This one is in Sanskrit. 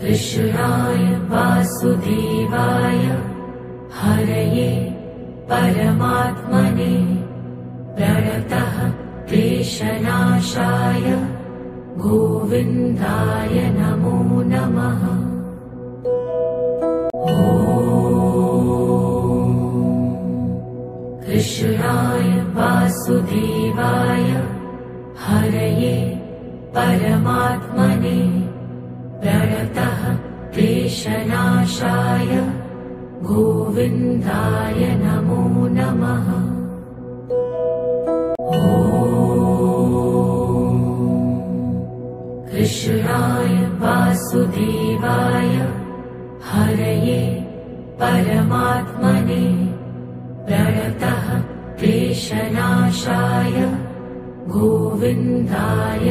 कृष्णाय वासुदेवाय हरये परमात्मने प्रणतः क्लेशनाशाय गोविन्दाय नमो नमः। कृष्णाय वासुदेवाय हरये परमात्मने प्रणतः क्लेशनाशाय गोविन्दाय नमो नमः। कृष्णाय वासुदेवाय हरये परमात्मने प्रणतः क्लेशनाशाय गोविन्दाय